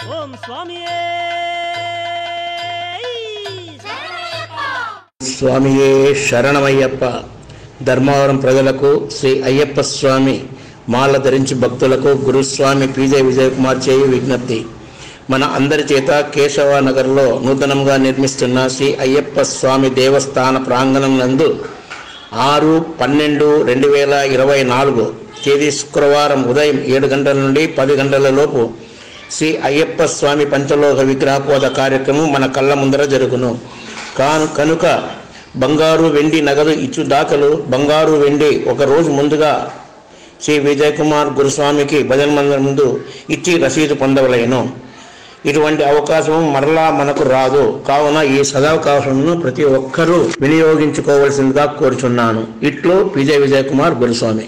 ఓం స్వామియే స్వామియే శరణమయ్యప్ప. ధర్మవరం ప్రజలకు శ్రీ అయ్యప్ప స్వామి మాల ధరించి భక్తులకు గురుస్వామి పీజే విజయ్ కుమార్ చేయు విజ్ఞప్తి. మన అందరి చేత కేశవ నగర్లో నూతనంగా నిర్మిస్తున్న శ్రీ అయ్యప్ప స్వామి దేవస్థాన ప్రాంగణం నందు 6/12/2024 తేదీ శుక్రవారం ఉదయం 7 గంటల నుండి 10 గంటల లోపు శ్రీ అయ్యప్ప స్వామి పంచలోహ విగ్రహపోద కార్యక్రమం మన కళ్ళ ముందర జరుగును. కనుక బంగారు వెండి నగదు ఇచ్చు దాఖలు బంగారు వెండి ఒక రోజు ముందుగా శ్రీ విజయ్ కుమార్ గురుస్వామికి భజన మందిరం ముందు ఇచ్చి రసీదు పొందవలేను. ఇటువంటి అవకాశం మరలా మనకు రాదు. కావున ఈ సదవకాశంను ప్రతి ఒక్కరూ వినియోగించుకోవలసిందిగా కోరుచున్నాను. ఇట్లు విజయ్ కుమార్ గురుస్వామి.